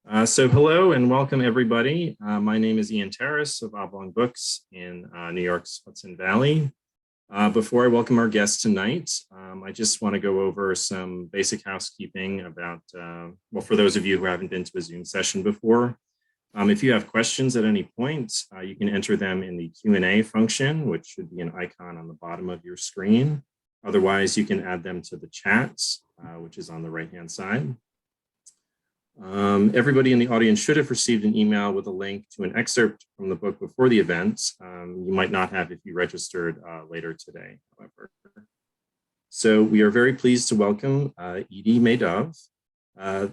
So hello and welcome everybody. My name is Ian Terrace of Oblong Books in New York's Hudson Valley. Before I welcome our guest tonight, I just want to go over some basic housekeeping about, for those of you who haven't been to a Zoom session before. If you have questions at any point, you can enter them in the Q&A function, which should be an icon on the bottom of your screen. Otherwise, you can add them to the chat, which is on the right-hand side. Everybody in the audience should have received an email with a link to an excerpt from the book before the event. You might not have if you registered later today, however. So we are very pleased to welcome Edie Meidav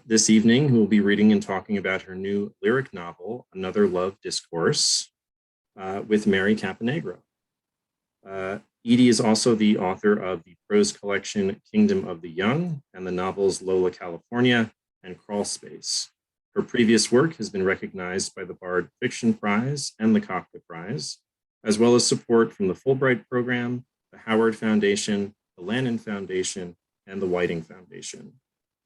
this evening, who will be reading and talking about her new lyric novel, Another Love Discourse, with Mary Caponegro. Edie is also the author of the prose collection Kingdom of the Young and the novels Lola, California, and Crawl Space. Her previous work has been recognized by the Bard Fiction Prize and the Kafka Prize, as well as support from the Fulbright Program, the Howard Foundation, the Lannan Foundation, and the Whiting Foundation.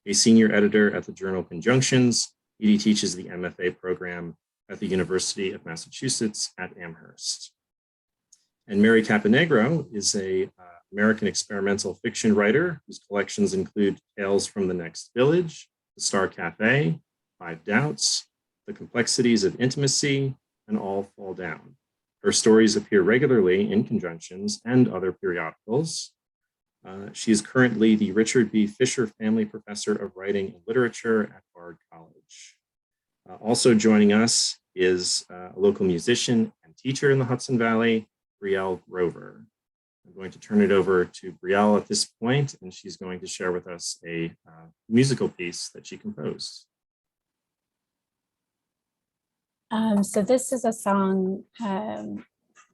A senior editor at the journal Conjunctions, Edie teaches the MFA program at the University of Massachusetts at Amherst. And Mary Caponegro is an American experimental fiction writer whose collections include Tales from the Next Village, The Star Cafe, Five Doubts, The Complexities of Intimacy, and All Fall Down. Her stories appear regularly in Conjunctions and other periodicals. She is currently the Richard B. Fisher Family Professor of Writing and Literature at Bard College. Also joining us is a local musician and teacher in the Hudson Valley, Brielle Grover. I'm going to turn it over to Brielle at this point, and she's going to share with us a musical piece that she composed. So this is a song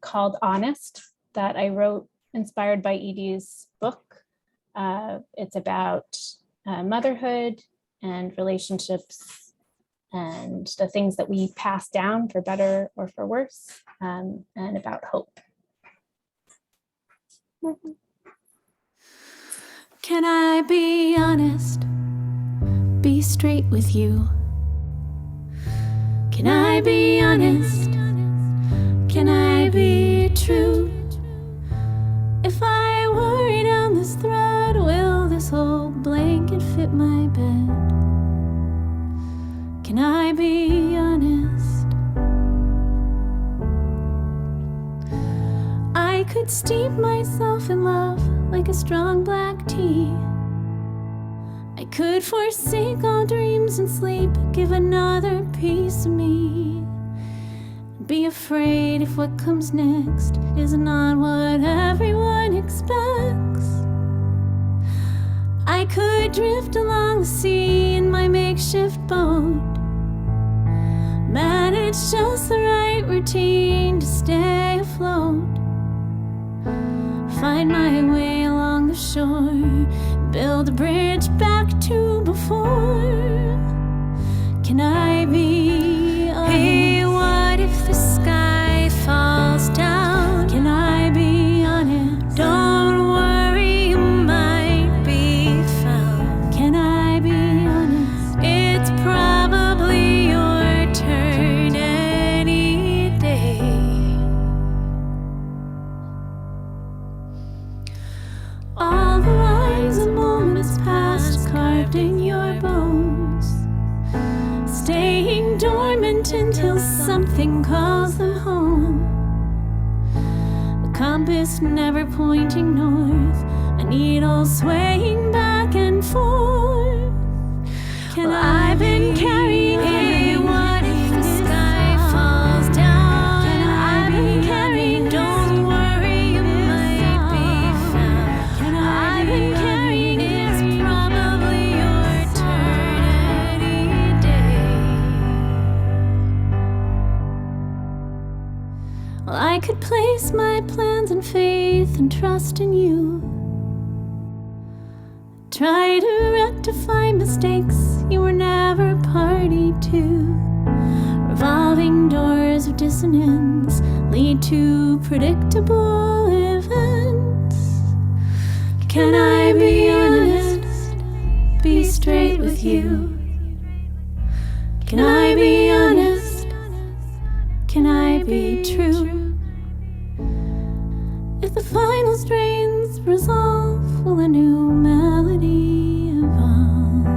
called Honest that I wrote inspired by Edie's book. It's about motherhood and relationships and the things that we pass down for better or for worse, and about hope. Can I be honest? Be straight with you. Can I be honest? Can I be true? If I worry down this thread, will this old blanket fit my bed? Can I be honest? I could steep myself in love like a strong black tea. I could forsake all dreams and sleep, give another piece of me. Be afraid if what comes next is not what everyone expects. I could drift along the sea in my makeshift boat, manage just the right routine to stay afloat. Find my way along the shore, build a bridge back to before. Can I be honest? Hey, what if the sky falls down? Can I be honest? Don't worry, you might be found. Can I be honest? It's probably your turn any day. All the lines and moments past carved in your bones, staying dormant until something calls them home. The compass never pointing north, a needle swaying back and forth. I've been carrying a what if the sky falls down? I've been carrying, don't worry, you might be found. I've been carrying, it's probably your turn any day. Well, I could place my plans in faith and trust in you. Try to rectify mistakes you were never party to. Revolving doors of dissonance lead to predictable events. Can I be honest? Be straight with you. Can be true. If the final strains resolve, will a new melody evolve?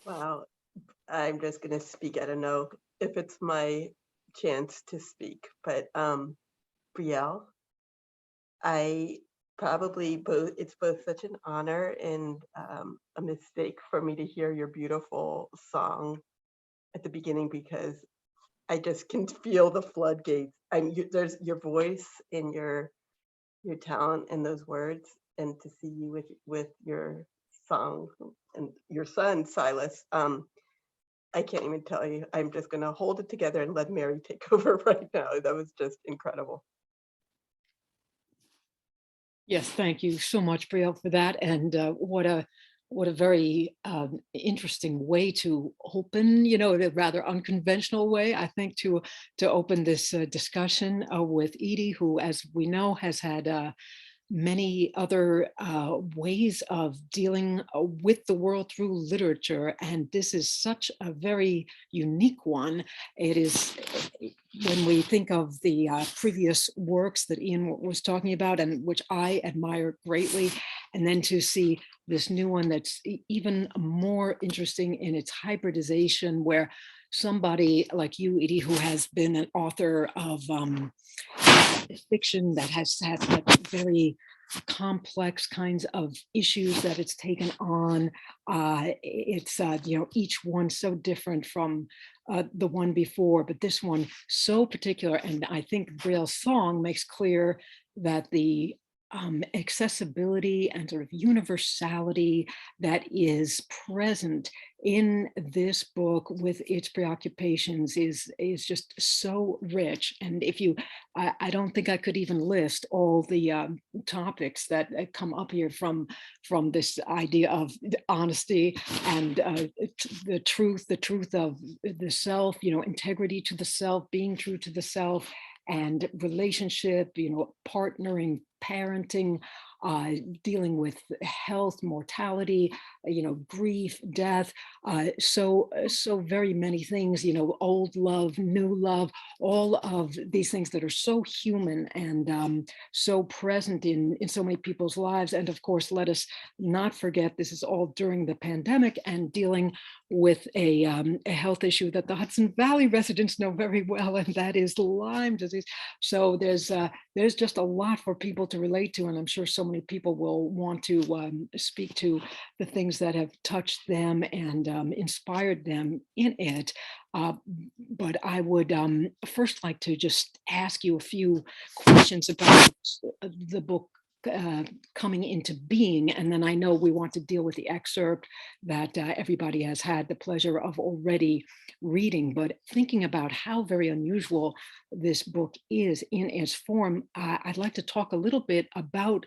Wow, I'm just going to speak. I don't know if it's my chance to speak, but Brielle, it's both such an honor and a mistake for me to hear your beautiful song at the beginning, because I just can feel the floodgates. There's your voice and your talent and those words, and to see you with your song and your son Silas. I can't even tell you. I'm just going to hold it together and let Mary take over right now. That was just incredible. Yes, thank you so much, Brielle, for that. And what a very interesting way to open, a rather unconventional way, I think, to open this discussion with Edie, who, as we know, has had many other ways of dealing with the world through literature. And this is such a very unique one. It is, when we think of the previous works that Ian was talking about, and which I admire greatly, and then to see this new one that's even more interesting in its hybridization, where somebody like you, Edie, who has been an author of fiction that has had very complex kinds of issues that it's taken on. It's each one so different from the one before, but this one so particular. And I think Brielle's song makes clear that the accessibility and sort of universality that is present in this book with its preoccupations is just so rich. And if you, I don't think I could even list all the topics that come up here from this idea of honesty and the truth of the self, integrity to the self, being true to the self, and relationship, partnering, parenting, dealing with health, mortality, grief, death, so very many things, old love, new love, all of these things that are so human and so present in so many people's lives. And of course, let us not forget, this is all during the pandemic and dealing with a health issue that the Hudson Valley residents know very well, and that is Lyme disease. So there's just a lot for people to relate to, and I'm sure so many people will want to speak to the things that have touched them and inspired them in it. But I would first like to just ask you a few questions about the book coming into being, and then I know we want to deal with the excerpt that everybody has had the pleasure of already reading. But thinking about how very unusual this book is in its form, I'd like to talk a little bit about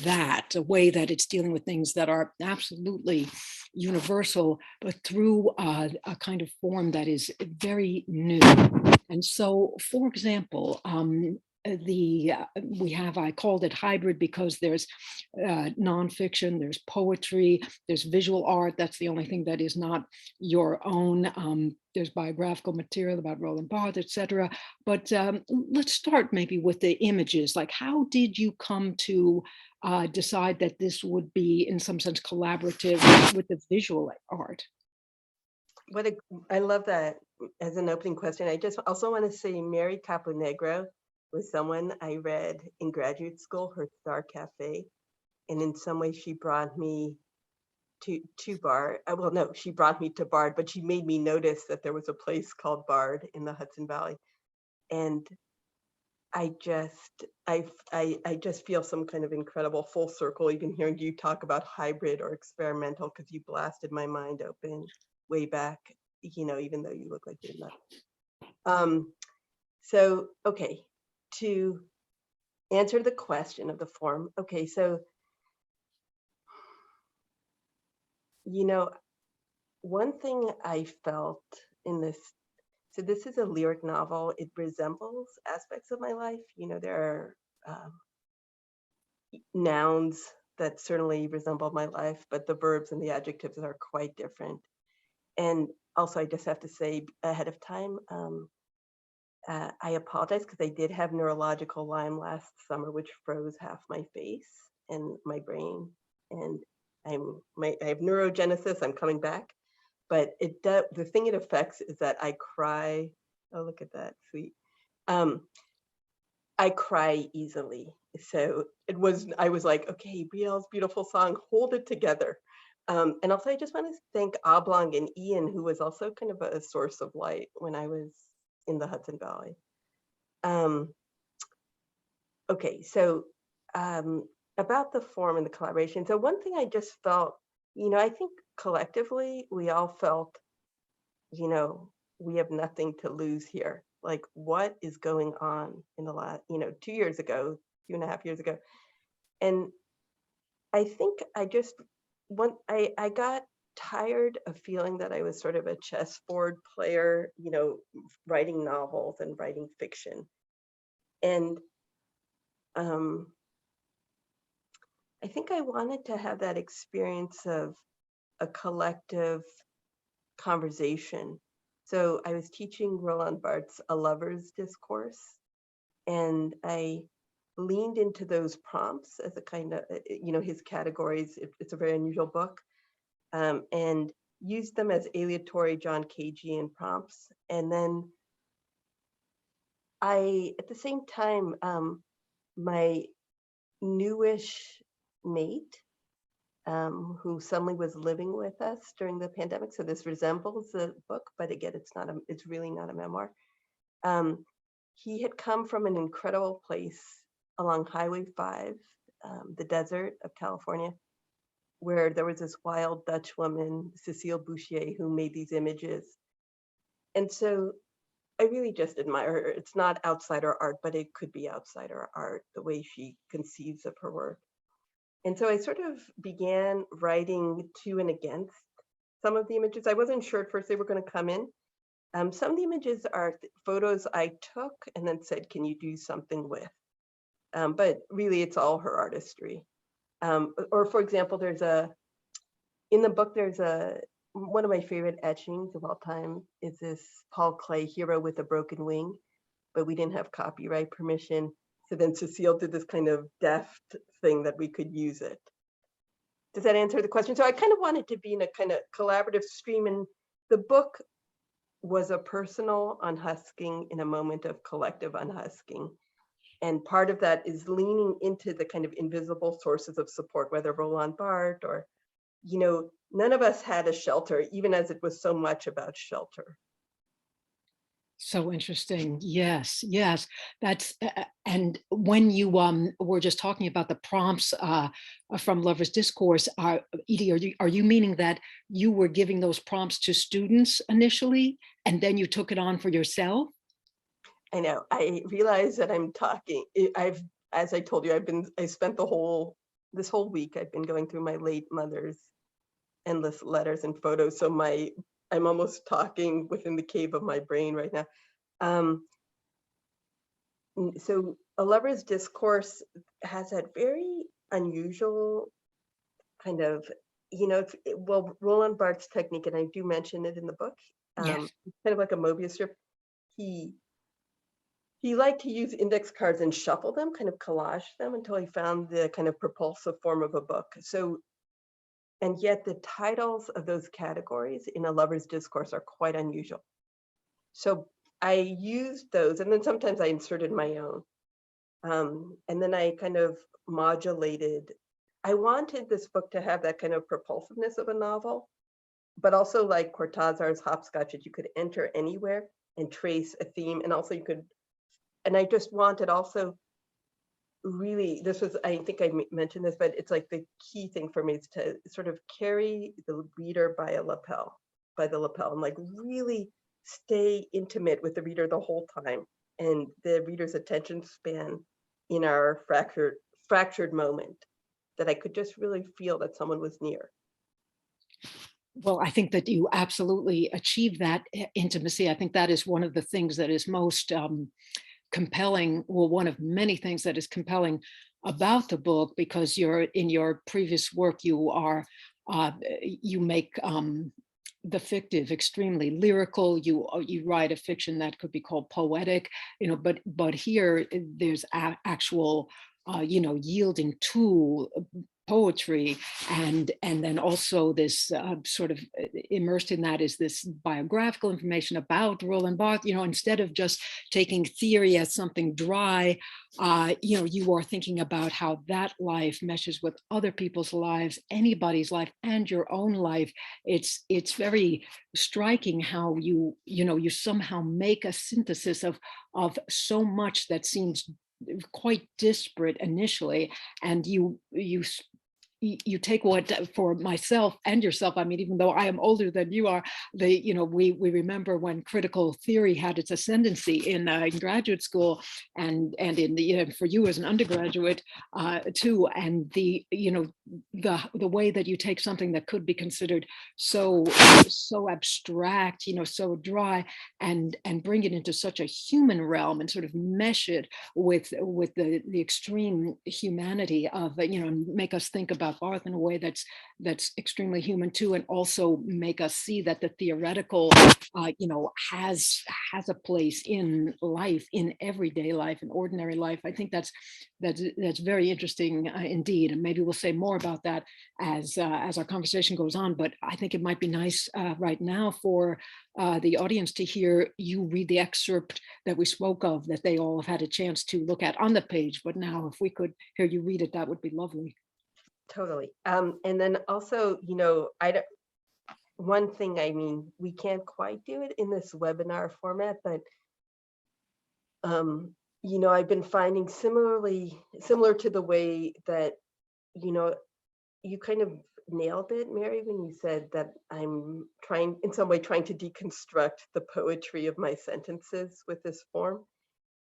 that, a way that it's dealing with things that are absolutely universal, but through a kind of form that is very new. And so, for example, I called it hybrid because there's nonfiction, there's poetry, there's visual art. That's the only thing that is not your own. There's biographical material about Roland Barthes, etc. But let's start maybe with the images. Like, how did you come to decide that this would be, in some sense, collaborative with the visual art? I love that as an opening question. I just also want to say Mary Caponegro was someone I read in graduate school, her Star Cafe. And in some way she brought me to Bard. Well, no, she brought me to Bard, but she made me notice that there was a place called Bard in the Hudson Valley. And I just feel some kind of incredible full circle, even hearing you talk about hybrid or experimental, because you blasted my mind open way back, even though you look like you're not. So, okay, to answer the question of the form. Okay, so, one thing I felt in this So this is a lyric novel. It resembles aspects of my life. There are nouns that certainly resemble my life, but the verbs and the adjectives are quite different. And also, I just have to say ahead of time, I apologize because I did have neurological Lyme last summer, which froze half my face and my brain. And I have neurogenesis. I'm coming back, but the thing it affects is that I cry. Oh, look at that, sweet. I cry easily. So I was like, okay, Brielle's beautiful song, hold it together. And also, I just want to thank Oblong and Ian, who was also kind of a source of light when I was in the Hudson Valley. Okay, so about the form and the collaboration. So one thing I just felt, I think collectively we all felt, we have nothing to lose here. Like, what is going on in the last, 2 years ago, 2.5 years ago. And I think I got tired of feeling that I was sort of a chessboard player, writing novels and writing fiction. And I think I wanted to have that experience of a collective conversation. So I was teaching Roland Barthes' A Lover's Discourse, and I leaned into those prompts as a kind of, his categories. It's a very unusual book, and used them as aleatory John Cagean prompts. And then at the same time, my newish mate, who suddenly was living with us during the pandemic. So this resembles a book, but again, it's really not a memoir. He had come from an incredible place along Highway 5, the desert of California, where there was this wild Dutch woman, Cécile Bouchier, who made these images. And so I really just admire her. It's not outsider art, but it could be outsider art, the way she conceives of her work. And so I sort of began writing to and against some of the images. I wasn't sure at first they were going to come in. Some of the images are photos I took and then said, can you do something with? But really, it's all her artistry. Or for example, in the book, there's one of my favorite etchings of all time is this Paul Klee hero with a broken wing, but we didn't have copyright permission. So then Cécile did this kind of deft thing that we could use it. Does that answer the question? So I kind of wanted to be in a kind of collaborative stream, and the book was a personal unhusking in a moment of collective unhusking. And part of that is leaning into the kind of invisible sources of support, whether Roland Barthes or, none of us had a shelter, even as it was so much about shelter. So interesting. Yes, yes. That's and when you were just talking about the prompts from Lover's Discourse, Edie, are you meaning that you were giving those prompts to students initially, and then you took it on for yourself? I know. I realize that I'm talking. As I told you, I spent this whole week, I've been going through my late mother's endless letters and photos. So I'm almost talking within the cave of my brain right now. So A Lover's Discourse has that very unusual kind of, Roland Barthes' technique, and I do mention it in the book. Yes. Kind of like a Mobius strip. He liked to use index cards and shuffle them, kind of collage them until he found the kind of propulsive form of a book. So, and yet the titles of those categories in A Lover's Discourse are quite unusual. So I used those, and then sometimes I inserted my own. And then I kind of modulated. I wanted this book to have that kind of propulsiveness of a novel, but also like Cortázar's Hopscotch, that you could enter anywhere and trace a theme. And also and I just wanted also really, I think I mentioned this, but it's like the key thing for me is to sort of carry the reader by the lapel, and like really stay intimate with the reader the whole time, and the reader's attention span in our fractured moment, that I could just really feel that someone was near. Well, I think that you absolutely achieve that intimacy. I think that is one of the things that is most compelling, well, one of many things that is compelling about the book, because you're in your previous work, you make the fictive extremely lyrical. You write a fiction that could be called poetic, but here there's actual yielding to poetry, and then also this sort of immersed in that is this biographical information about Roland Barthes. Instead of just taking theory as something dry, you are thinking about how that life meshes with other people's lives, anybody's life, and your own life. It's very striking how you somehow make a synthesis of so much that seems quite disparate initially, and you take what, for myself and yourself, I mean, even though I am older than you are, we remember when critical theory had its ascendancy in graduate school, and in for you as an undergraduate too, and the way that you take something that could be considered so abstract, so dry, and bring it into such a human realm and sort of mesh it with the extreme humanity of make us think about Barthes in a way that's extremely human too, and also make us see that the theoretical has a place in life, in everyday life, in ordinary life. I think that's very interesting indeed, and maybe we'll say more about that as our conversation goes on. But I think it might be nice right now for the audience to hear you read the excerpt that we spoke of, that they all have had a chance to look at on the page. But now, if we could hear you read it, that would be lovely. Totally. And then also, one thing, I mean, we can't quite do it in this webinar format, but I've been finding similar to the way that, you kind of nailed it, Mary, when you said that I'm in some way trying to deconstruct the poetry of my sentences with this form,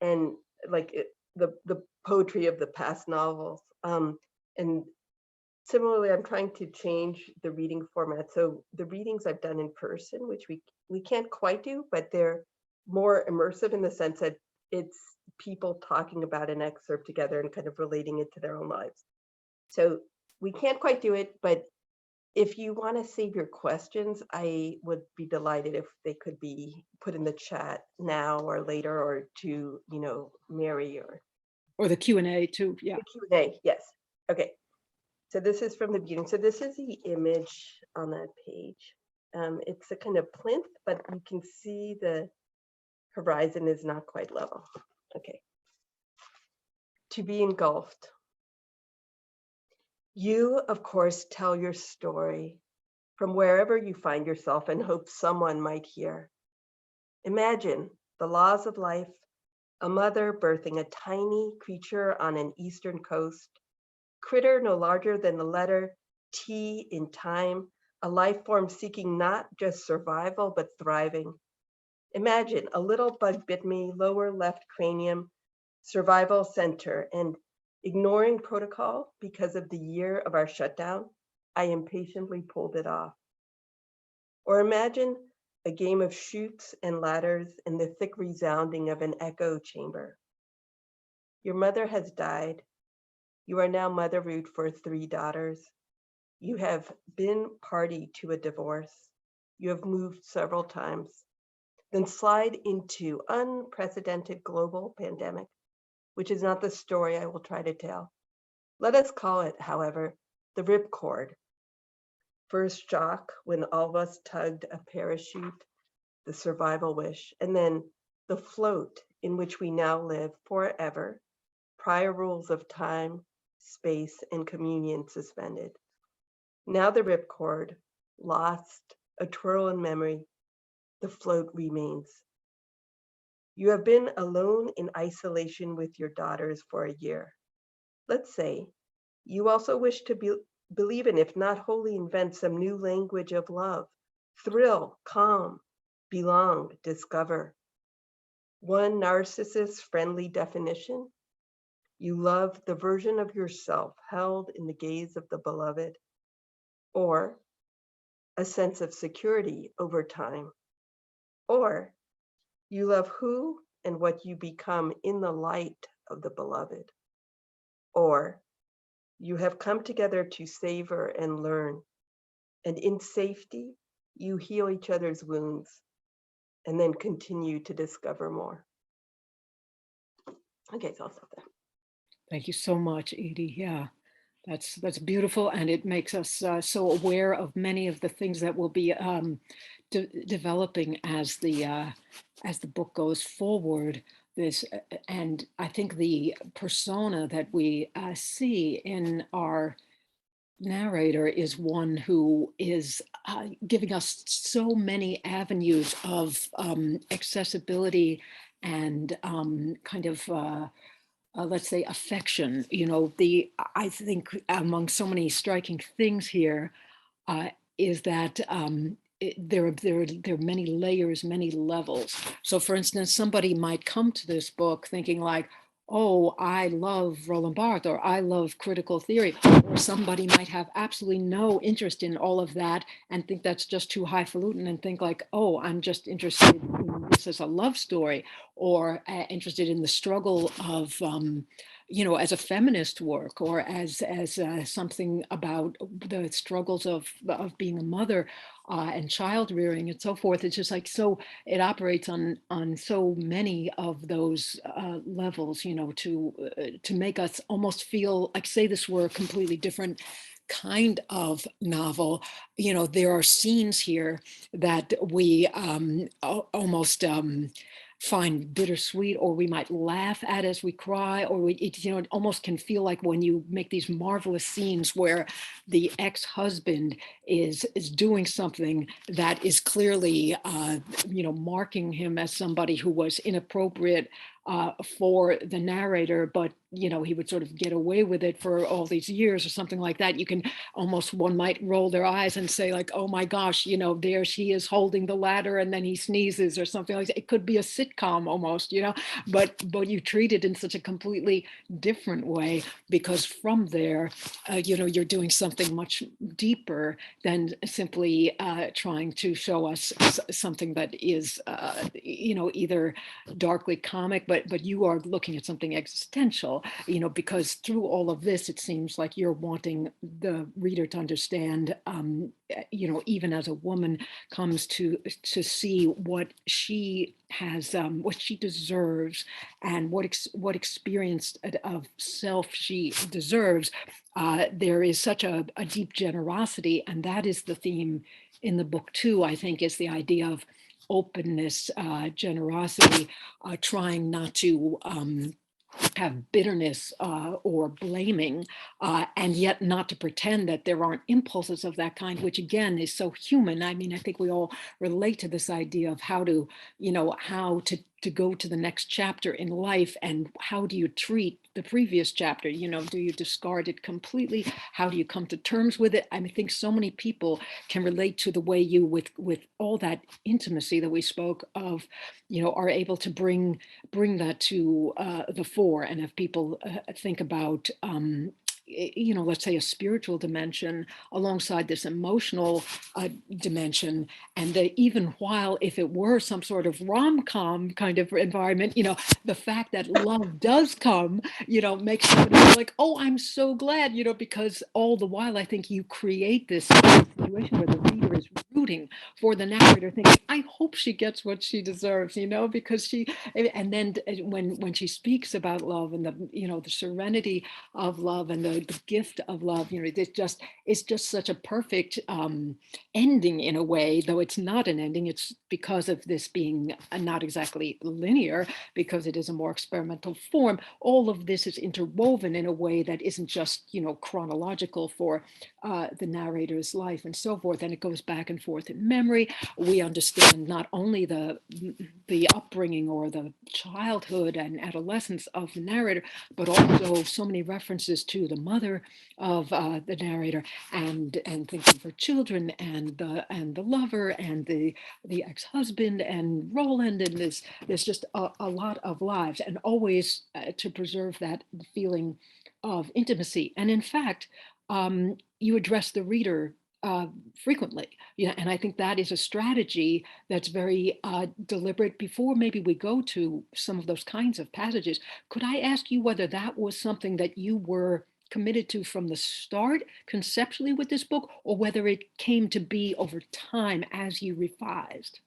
and like the poetry of the past novels. And similarly, I'm trying to change the reading format. So the readings I've done in person, which we can't quite do, but they're more immersive in the sense that it's people talking about an excerpt together and kind of relating it to their own lives. So we can't quite do it, but if you want to save your questions, I would be delighted if they could be put in the chat now or later, or to, Mary or the Q&A too. Yeah. The Q&A, yes. Okay. So this is from the beginning. So this is the image on that page. It's a kind of plinth, but you can see the horizon is not quite level. Okay. To be engulfed. You, of course, tell your story from wherever you find yourself and hope someone might hear. Imagine the laws of life, a mother birthing a tiny creature on an eastern coast, critter no larger than the letter T in time, a life form seeking not just survival, but thriving. Imagine a little bug bit me, lower left cranium, survival center, and ignoring protocol because of the year of our shutdown, I impatiently pulled it off. Or imagine a game of chutes and ladders and the thick resounding of an echo chamber. Your mother has died. You are now mother root for 3 daughters. You have been party to a divorce. You have moved several times. Then slide into unprecedented global pandemic, which is not the story I will try to tell. Let us call it, however, the ripcord. First shock when all of us tugged a parachute, the survival wish, and then the float in which we now live forever, prior rules of time, space, and communion suspended. Now the ripcord, lost, a twirl in memory, the float remains. You have been alone in isolation with your daughters for a year. Let's say you also wish to believe in, if not wholly invent, some new language of love, thrill, calm, belong, discover. One narcissist-friendly definition: you love the version of yourself held in the gaze of the beloved. Or a sense of security over time. Or you love who and what you become in the light of the beloved. Or you have come together to savor and learn, and in safety, you heal each other's wounds and then continue to discover more. Okay, so I'll stop there. Thank you so much, Edie. Yeah, that's beautiful, and it makes us so aware of many of the things that will be developing as the book goes forward. This and I think the persona that we see in our narrator is one who is giving us so many avenues of accessibility and kind of let's say affection. You know, I think among so many striking things here is that there are many layers, many levels. So for instance, somebody might come to this book thinking like, oh, I love Roland Barthes, or I love critical theory, or somebody might have absolutely no interest in all of that and think that's just too highfalutin and think like, oh, I'm just interested in this as a love story, or interested in the struggle of, you know, as a feminist work, or as something about the struggles of being a mother and child rearing and so forth. It's just like, so it operates on so many of those levels, you know, to make us almost feel like, say this were a completely different kind of novel. You know, there are scenes here that we almost find bittersweet, or we might laugh at as we cry, or you know, it almost can feel like when you make these marvelous scenes where the ex-husband is doing something that is clearly, you know, marking him as somebody who was inappropriate for the narrator, but you know, he would sort of get away with it for all these years or something like that. You can almost, one might roll their eyes and say like, oh my gosh, you know, there she is holding the ladder and then he sneezes or something like that. It could be a sitcom almost, you know, but you treat it in such a completely different way, because from there, you know, you're doing something much deeper than simply trying to show us something that is, you know, either darkly comic, but you are looking at something existential, you know, because through all of this, it seems like you're wanting the reader to understand, you know, even as a woman comes to see what she has, what she deserves, and what experience of self she deserves. There is such a deep generosity, and that is the theme in the book too, I think, is the idea of openness, generosity, trying not to have bitterness or blaming, and yet not to pretend that there aren't impulses of that kind, which again is so human. I mean, I think we all relate to this idea of how to, you know, how to go to the next chapter in life, and how do you treat the previous chapter? You know, do you discard it completely? How do you come to terms with it? I mean, I think so many people can relate to the way you, with all that intimacy that we spoke of, you know, are able to bring that to the fore, and if people think about, you know, let's say a spiritual dimension alongside this emotional dimension, and that even while, if it were some sort of rom-com kind of environment, you know, the fact that love does come, you know, makes somebody feel like, oh, I'm so glad, you know, because all the while I think you create this situation where the reader is rooting for the narrator, thinking, I hope she gets what she deserves, you know, because she, and then when she speaks about love and the, you know, the serenity of love and the gift of love, you know, it's just such a perfect ending in a way, though it's not an ending. It's because of this being not exactly linear, because it is a more experimental form. All of this is interwoven in a way that isn't just, you know, chronological for the narrator's life and so forth, and it goes back and forth in memory. We understand not only the upbringing or the childhood and adolescence of the narrator, but also so many references to the mother of the narrator, and thinking of her children, and the lover, and the ex-husband, and Roland, and there's just a lot of lives, and always to preserve that feeling of intimacy. And in fact, you address the reader frequently. Yeah, and I think that is a strategy that's very deliberate. Before maybe we go to some of those kinds of passages, could I ask you whether that was something that you were committed to from the start conceptually with this book, or whether it came to be over time as you revised?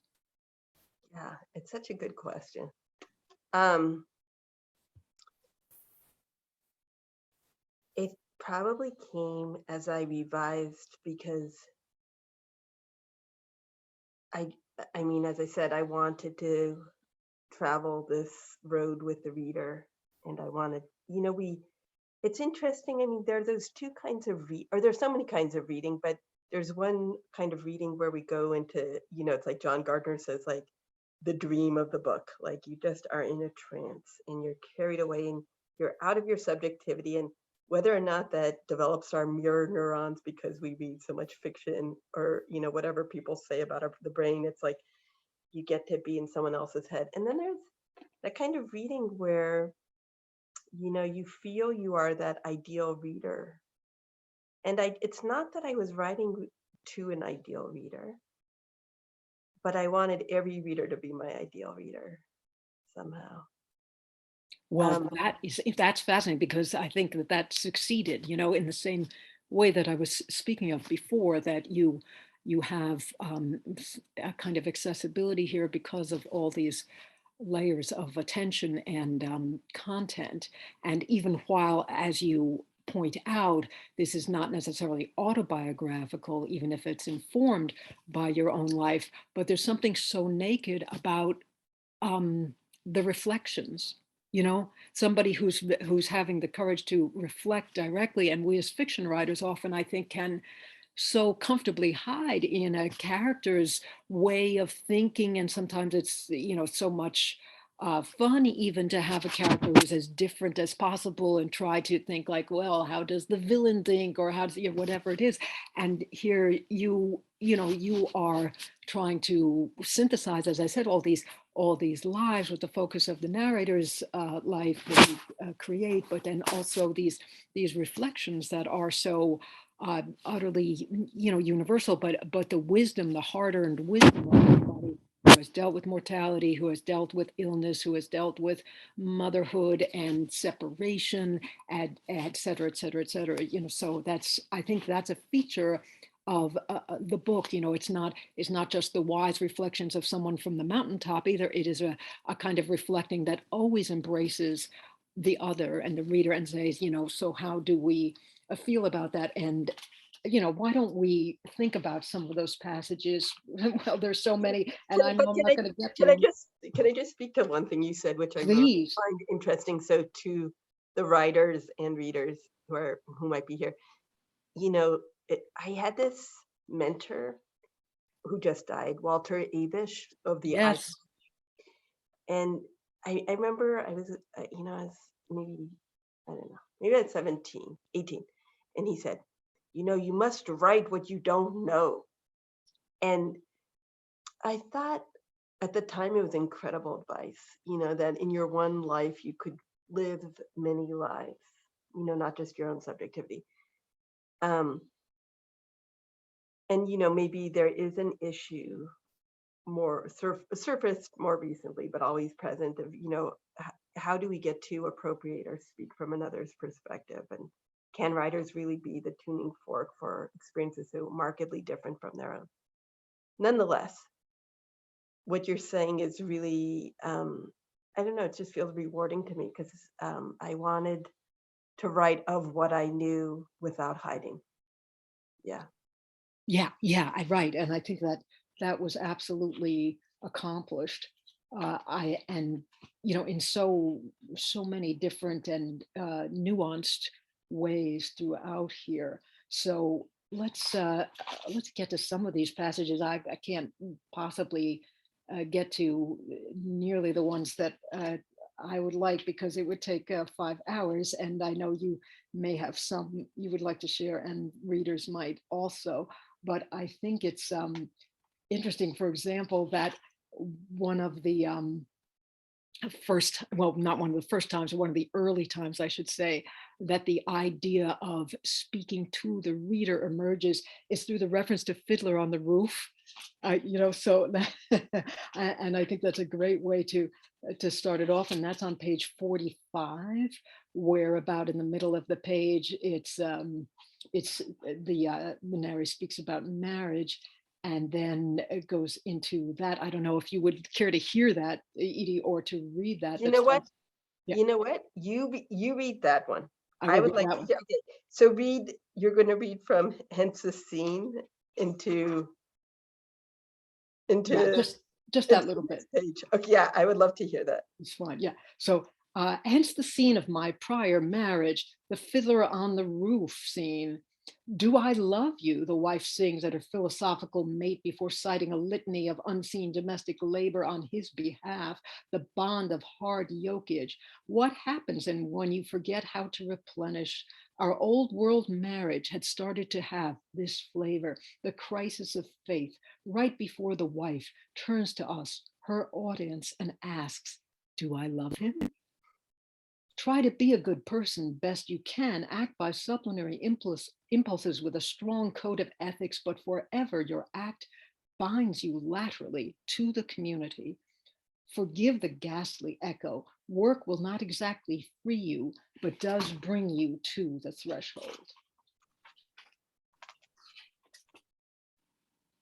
Yeah, it's such a good question. Um, it probably came as I revised because I, I mean, as I said, I wanted to travel this road with the reader, and I wanted, it's interesting. I mean, there are those two kinds of or there's so many kinds of reading, but there's one kind of reading where we go into, it's like John Gardner says, like the dream of the book. Like you just are in a trance and you're carried away and you're out of your subjectivity. And whether or not that develops our mirror neurons because we read so much fiction or, whatever people say about the brain, it's like you get to be in someone else's head. And then there's that kind of reading where you feel you are that ideal reader. And it's not that I was writing to an ideal reader, but I wanted every reader to be my ideal reader somehow. Well, that's fascinating, because I think that succeeded, in the same way that I was speaking of before, that you have a kind of accessibility here because of all these layers of attention and content. And even while, as you point out, this is not necessarily autobiographical, even if it's informed by your own life, but there's something so naked about the reflections. Somebody who's having the courage to reflect directly. And we as fiction writers often, I think, can so comfortably hide in a character's way of thinking. And sometimes it's, so much fun even to have a character who's as different as possible and try to think like, well, how does the villain think, or how does, whatever it is. And here you are trying to synthesize, as I said, all these lives with the focus of the narrator's life that you create, but then also these reflections that are so utterly, universal, but the wisdom, the hard-earned wisdom of everybody who has dealt with mortality, who has dealt with illness, who has dealt with motherhood and separation, and et cetera, et cetera, et cetera. So I think that's a feature of the book. It's not just the wise reflections of someone from the mountaintop either. It is a kind of reflecting that always embraces the other and the reader and says, so how do we feel about that? And why don't we think about some of those passages? Well, there's so many, and I know I'm not going to get to them. Can I just speak to one thing you said, which I really Please. find interesting? So to the writers and readers who might be here, I had this mentor who just died, Walter Abish of the Yes. And I remember I was, I was maybe, I don't know, maybe at 17, 18. And he said, you must write what you don't know. And I thought at the time it was incredible advice, that in your one life you could live many lives, not just your own subjectivity. And, maybe there is an issue more surfaced more recently, but always present of, how do we get to appropriate or speak from another's perspective? And can writers really be the tuning fork for experiences so markedly different from their own? Nonetheless, what you're saying is really, I don't know, it just feels rewarding to me because I wanted to write of what I knew without hiding. Yeah. Right. And I think that was absolutely accomplished. In so many different and nuanced ways throughout here. So let's get to some of these passages. I can't possibly get to nearly the ones that I would like, because it would take 5 hours, and I know you may have some you would like to share, and readers might also. But I think it's interesting, for example, that one of the first, well, not one of the first times, one of the early times, I should say, that the idea of speaking to the reader emerges is through the reference to Fiddler on the Roof. So that, and I think that's a great way to start it off, and that's on page 45, where about in the middle of the page, it's the narrator speaks about marriage, and then it goes into that. I don't know if you would care to hear that, Edie, or to read that. You know what? Yeah. You know what? You read that one. I I will would read like that to one. hear. Okay, so you're going to read from hence the scene into Yeah, into just that into little the bit. next page. Okay, yeah, I would love to hear that. It's fine. Yeah. So hence the scene of my prior marriage, the Fiddler on the Roof scene. Do I love you? The wife sings at her philosophical mate before citing a litany of unseen domestic labor on his behalf, the bond of hard yokage. What happens and when you forget how to replenish? Our old world marriage had started to have this flavor, the crisis of faith, right before the wife turns to us, her audience, and asks, do I love him? Try to be a good person best you can, act by supplementary impulses with a strong code of ethics, but forever your act binds you laterally to the community. Forgive the ghastly echo. Work will not exactly free you, but does bring you to the threshold.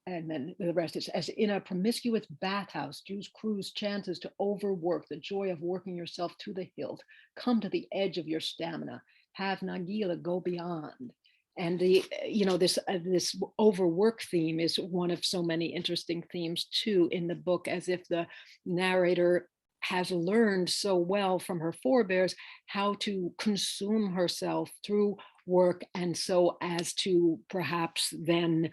And then the rest is, as in a promiscuous bathhouse, Jews cruise chances to overwork, the joy of working yourself to the hilt. Come to the edge of your stamina. Have Nagila go beyond. And this overwork theme is one of so many interesting themes too in the book, as if the narrator has learned so well from her forebears how to consume herself through work, and so as to perhaps then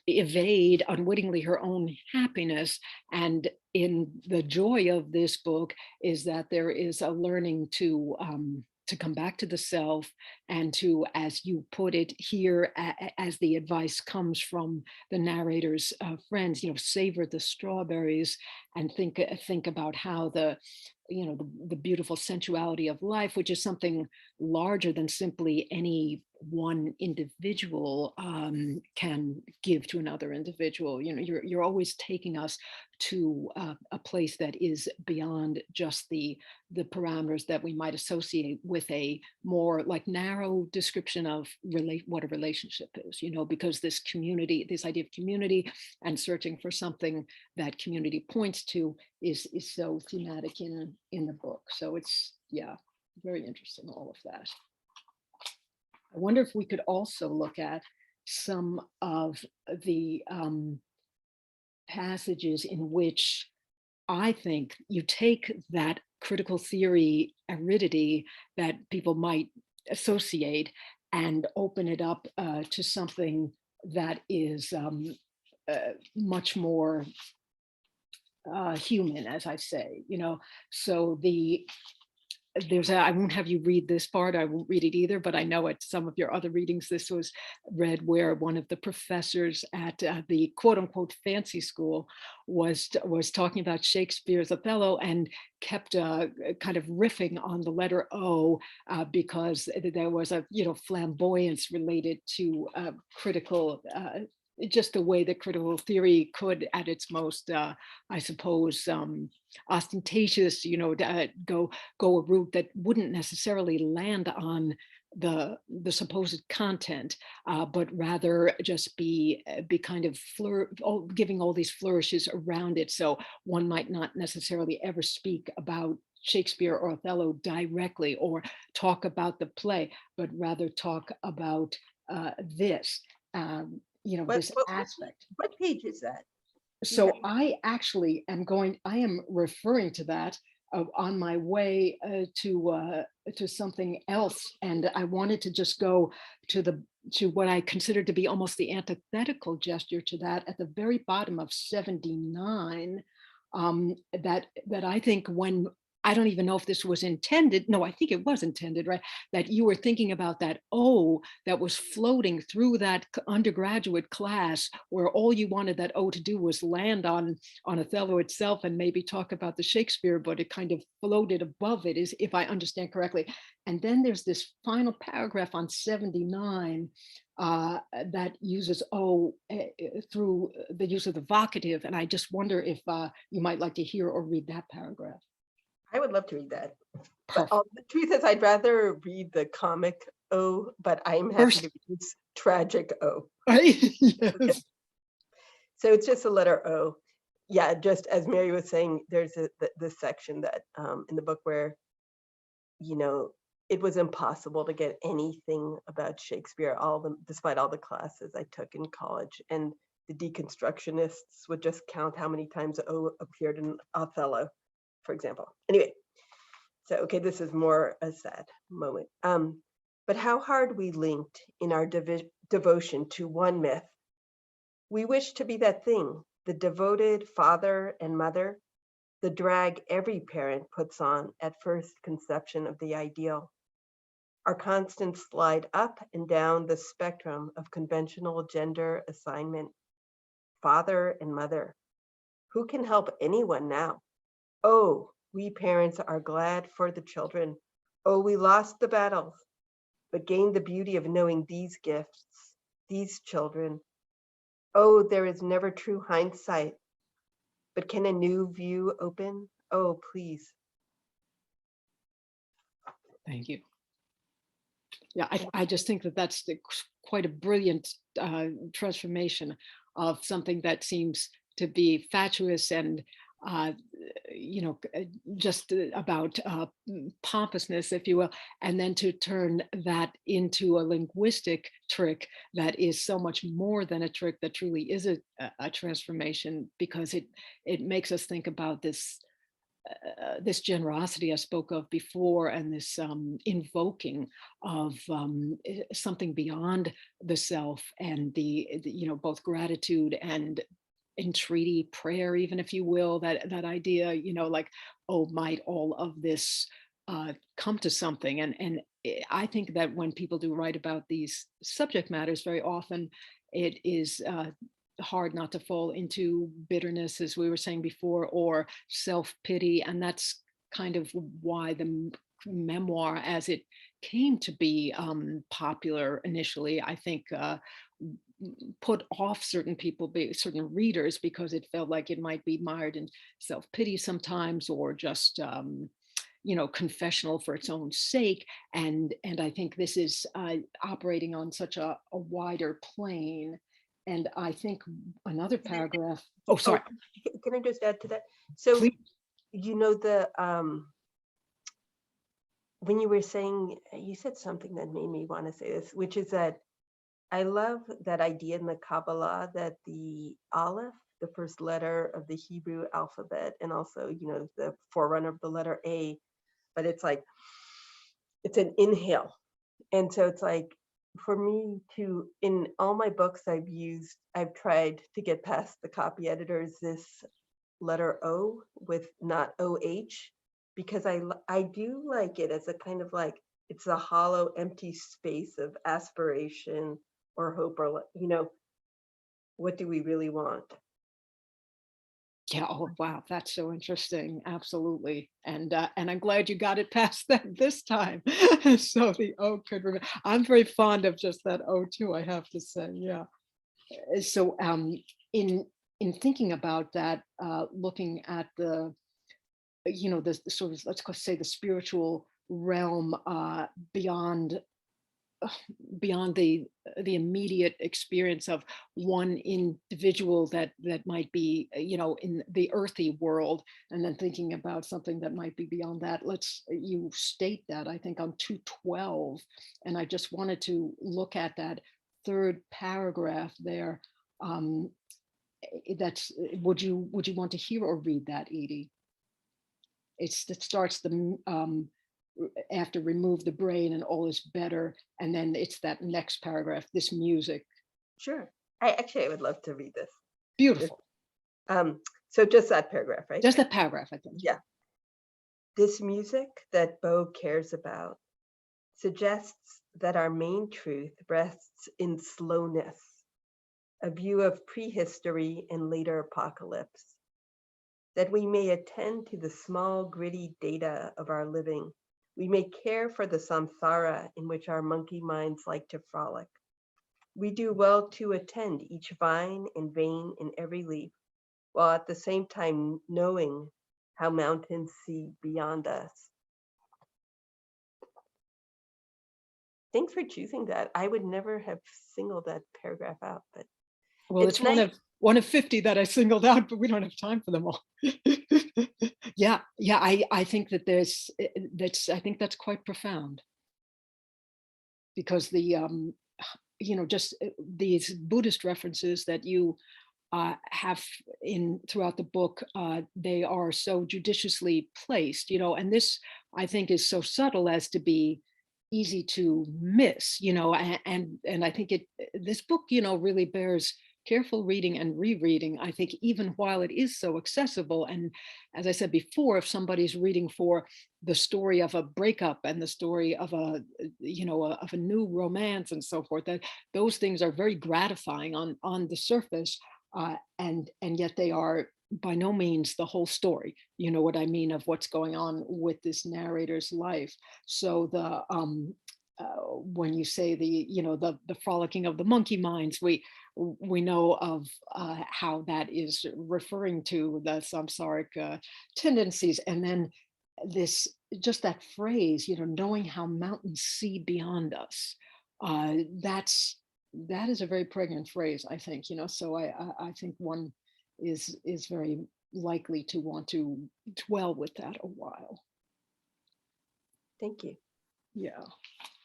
evade unwittingly her own happiness. And in the joy of this book is that there is a learning to come back to the self, and to, as you put it here, as the advice comes from the narrator's friends, savor the strawberries and think about how the beautiful sensuality of life, which is something larger than simply any one individual can give to another individual. You're always taking us to a place that is beyond just the parameters that we might associate with a more like narrow description of what a relationship is, because this community, this idea of community and searching for something that community points to is so thematic in the book. So it's, yeah, very interesting, all of that. I wonder if we could also look at some of the passages in which I think you take that critical theory aridity that people might associate and open it up to something that is much more human, as I say, so I won't have you read this part, I won't read it either, but I know at some of your other readings, this was read where one of the professors at the quote unquote fancy school was talking about Shakespeare's Othello and kept kind of riffing on the letter O because there was a, flamboyance related to critical just the way that critical theory could at its most, I suppose, ostentatious, go a route that wouldn't necessarily land on the supposed content, but rather just be kind of giving all these flourishes around it. So one might not necessarily ever speak about Shakespeare or Othello directly or talk about the play, but rather talk about this. This aspect. What page is that? So I actually I am referring to that on my way to something else. And I wanted to just go to what I consider to be almost the antithetical gesture to that at the very bottom of 79, that I think when I don't even know if this was intended. No, I think it was intended, right? That you were thinking about that O that was floating through that undergraduate class, where all you wanted that O to do was land on Othello itself and maybe talk about the Shakespeare, but it kind of floated above it, is if I understand correctly. And then there's this final paragraph on 79 that uses O through the use of the vocative. And I just wonder if you might like to hear or read that paragraph. I would love to read that. But Perfect. the truth is, I'd rather read the comic O, but I'm happy First- to read tragic O. Yes. So it's just a letter O. Yeah, just as Mary was saying, there's this section that in the book where, you know, it was impossible to get anything about Shakespeare, despite all the classes I took in college. And the deconstructionists would just count how many times O appeared in Othello, for example. Anyway, so, okay, this is more a sad moment. But how hard we linked in our devotion to one myth. We wish to be that thing, the devoted father and mother, the drag every parent puts on at first conception of the ideal. Our constant slide up and down the spectrum of conventional gender assignment. Father and mother. Who can help anyone now? Oh, we parents are glad for the children. Oh, we lost the battles, but gained the beauty of knowing these gifts, these children. Oh, there is never true hindsight, but can a new view open? Oh, please. Thank you. Yeah, I just think that that's quite a brilliant transformation of something that seems to be fatuous and just about pompousness, if you will, and then to turn that into a linguistic trick that is so much more than a trick, that truly is a transformation, because it makes us think about this generosity I spoke of before, and this invoking of something beyond the self, and the both gratitude and entreaty prayer, even, if you will, that idea, like, oh, might all of this come to something. And I think that when people do write about these subject matters, very often it is hard not to fall into bitterness, as we were saying before, or self-pity. And that's kind of why the memoir, as it came to be popular initially, I think put off certain people, certain readers, because it felt like it might be mired in self-pity sometimes, or just confessional for its own sake. And I think this is operating on such a wider plane. And I think another paragraph. Oh, sorry. Can I just add to that? So, Please. When you were saying, you said something that made me want to say this, which is that I love that idea in the Kabbalah that the Aleph, the first letter of the Hebrew alphabet, and also, the forerunner of the letter A, but it's like, it's an inhale. And so it's like, for me to, in all my books I've tried to get past the copy editors, this letter O with not OH, because I do like it as a kind of like, it's a hollow, empty space of aspiration or hope, or, what do we really want? Yeah. Oh, wow. That's so interesting. Absolutely. And I'm glad you got it past that this time. So the O could remember. I'm very fond of just that O too, I have to say. Yeah. So in thinking about that, looking at the sort of, let's say, the spiritual realm beyond the immediate experience of one individual that might be in the earthy world, and then thinking about something that might be beyond that. You state that, I think, on 212, and I just wanted to look at that third paragraph there. Would you want to hear or read that, Edie? It starts after remove the brain and all is better. And then it's that next paragraph, this music. Sure. I would love to read this. Beautiful. So just that paragraph, right? Just that paragraph, I think. Yeah. This music that Bo cares about suggests that our main truth rests in slowness, a view of prehistory and later apocalypse, that we may attend to the small, gritty data of our living. We may care for the samsara in which our monkey minds like to frolic. We do well to attend each vine and vein in every leaf, while at the same time knowing how mountains see beyond us. Thanks for choosing that. I would never have singled that paragraph out, but Well, it's nice. one of 50 that I singled out, but we don't have time for them all. Yeah, I think that I think that's quite profound, because the just these Buddhist references that you have throughout the book, they are so judiciously placed, and this, I think, is so subtle as to be easy to miss, and I think this book, really bears careful reading and rereading, I think, even while it is so accessible. And as I said before, if somebody's reading for the story of a breakup and the story of of a new romance and so forth, that those things are very gratifying on the surface, and yet they are by no means the whole story. You know what I mean, of what's going on with this narrator's life. So when you say the frolicking of the monkey minds, we know of how that is referring to the samsaric tendencies, and then that phrase, knowing how mountains see beyond us. That is a very pregnant phrase, I think. So I think one is very likely to want to dwell with that a while. Thank you. Yeah.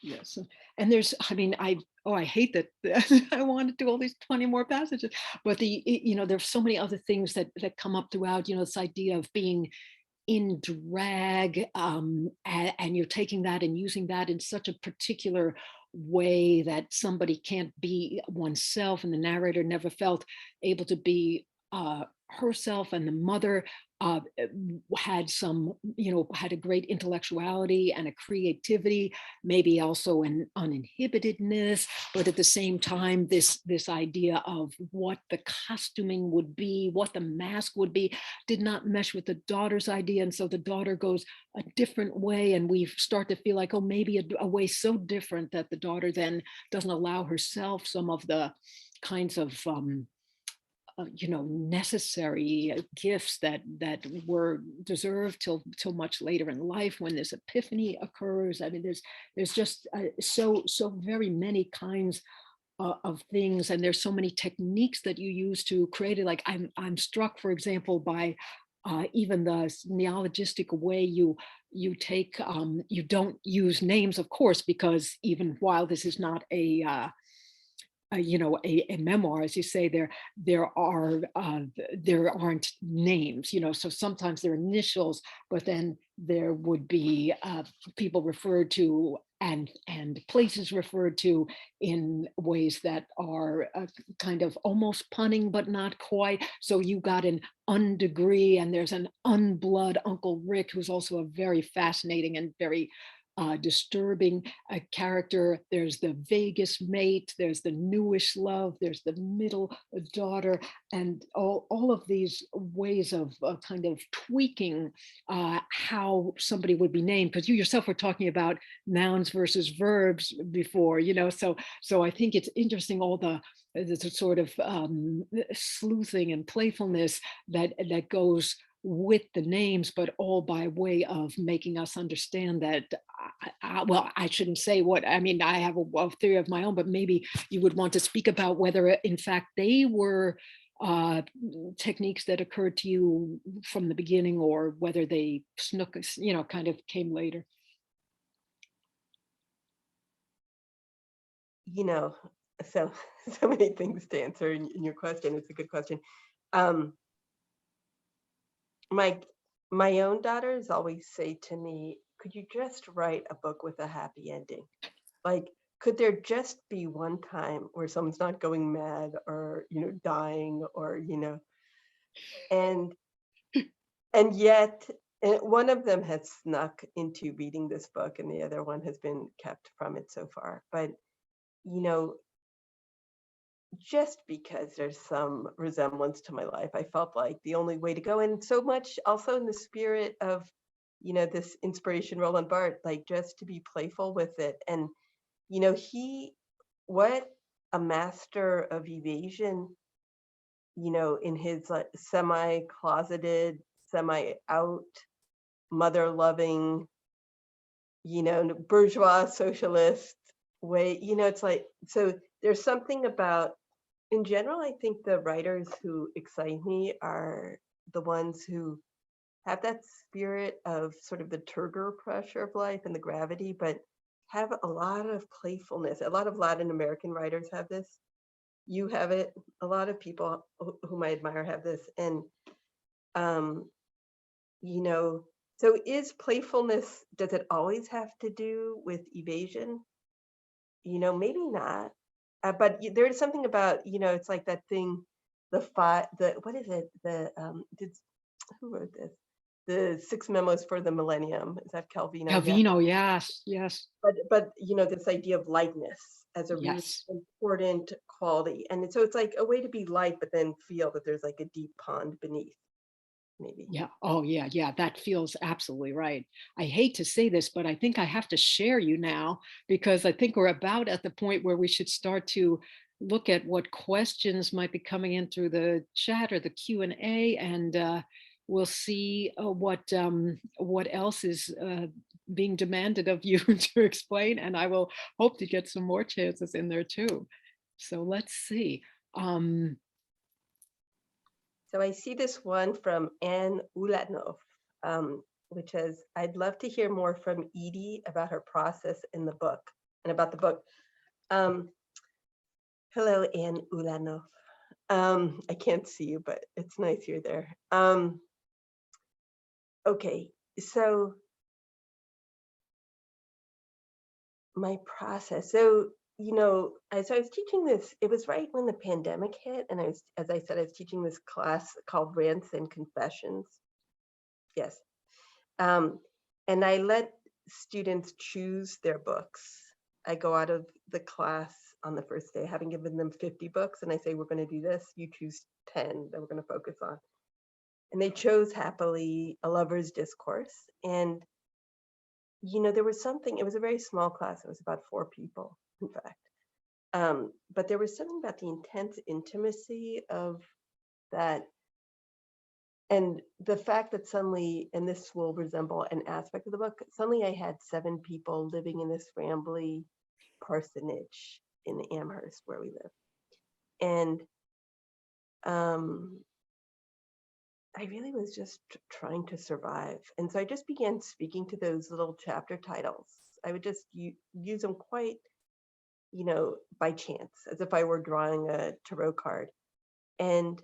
Yes. And there's, I hate that I want to do all these 20 more passages, but there's so many other things that come up throughout, this idea of being in drag, and you're taking that and using that in such a particular way that somebody can't be oneself, and the narrator never felt able to be herself, and the mother had a great intellectuality and a creativity, maybe also an uninhibitedness, but at the same time, this idea of what the costuming would be, what the mask would be, did not mesh with the daughter's idea. And so the daughter goes a different way, and we start to feel like, oh, maybe a way so different that the daughter then doesn't allow herself some of the kinds of necessary gifts that were deserved till much later in life, when this epiphany occurs. I mean, there's just so very many kinds of things, and there's so many techniques that you use to create it. Like I'm struck, for example, by even the neologistic way you take, you don't use names, of course, because even while this is not a memoir, as you say, there aren't names, so sometimes they're initials, but then there would be people referred to and places referred to in ways that are kind of almost punning, but not quite. So you got an undegree, and there's an unblood Uncle Rick, who's also a very fascinating and very disturbing character. There's the Vegas mate, there's the newish love, there's the middle daughter, and all of these ways of kind of tweaking how somebody would be named, because you yourself were talking about nouns versus verbs before, so I think it's interesting, all the sort of sleuthing and playfulness that goes with the names, but all by way of making us understand that, well, I shouldn't say what, I mean, I have a theory of my own, but maybe you would want to speak about whether in fact they were techniques that occurred to you from the beginning, or whether they snook, kind of came later. So many things to answer in your question. It's a good question. My own daughters always say to me, could you just write a book with a happy ending? Like, could there just be one time where someone's not going mad, or dying, or and yet And one of them has snuck into reading this book, and the other one has been kept from it so far. But, you know, just because there's some resemblance to my life, I felt like the only way to go, and so much also in the spirit of, you know, this inspiration, Roland Barthes, like just to be playful with it. And, you know, what a master of evasion, you know, in his like semi-closeted, semi-out, mother-loving, you know, bourgeois socialist way, you know, it's like, so there's something about, in general, I think the writers who excite me are the ones who have that spirit of sort of the turgor pressure of life and the gravity, but have a lot of playfulness. A lot of Latin American writers have this. You have it. A lot of people whom I admire have this. And, you know, so is playfulness, does it always have to do with evasion? You know, maybe not. But there is something about, you know, it's like that thing, what is it? Who wrote this? The 6 Memos for the Millennium. Is that Calvino? Yeah. Calvino, yes, yes, But you know, this idea of lightness as a really yes. important quality. And so it's like a way to be light, but then feel that there's like a deep pond beneath, maybe. Yeah. Oh, yeah. Yeah. That feels absolutely right. I hate to say this, but I think I have to share you now because I think we're about at the point where we should start to look at what questions might be coming in through the chat or the Q&A, and we'll see what else is being demanded of you to explain. And I will hope to get some more chances in there too. So let's see. So I see this one from Anne Ulanov, which is, I'd love to hear more from Edie about her process in the book and about the book. Hello, Anne Ulanov. I can't see you, but it's nice you're there. Okay, so my process. So, you know, as I was teaching this, it was right when the pandemic hit, and as I said, I was teaching this class called Rants and Confessions. Yes. And I let students choose their books. I go out of the class on the first day, having given them 50 books, and I say, we're going to do this. You choose 10 that we're going to focus on. And they chose happily A Lover's Discourse. And, you know, there was something, it was a very small class. It was about 4 people, in fact. But there was something about the intense intimacy of that. And the fact that suddenly, and this will resemble an aspect of the book, suddenly I had 7 people living in this rambly parsonage in Amherst where we live. And I really was just trying to survive. And so I just began speaking to those little chapter titles. I would just use them quite, you know, by chance, as if I were drawing a tarot card. And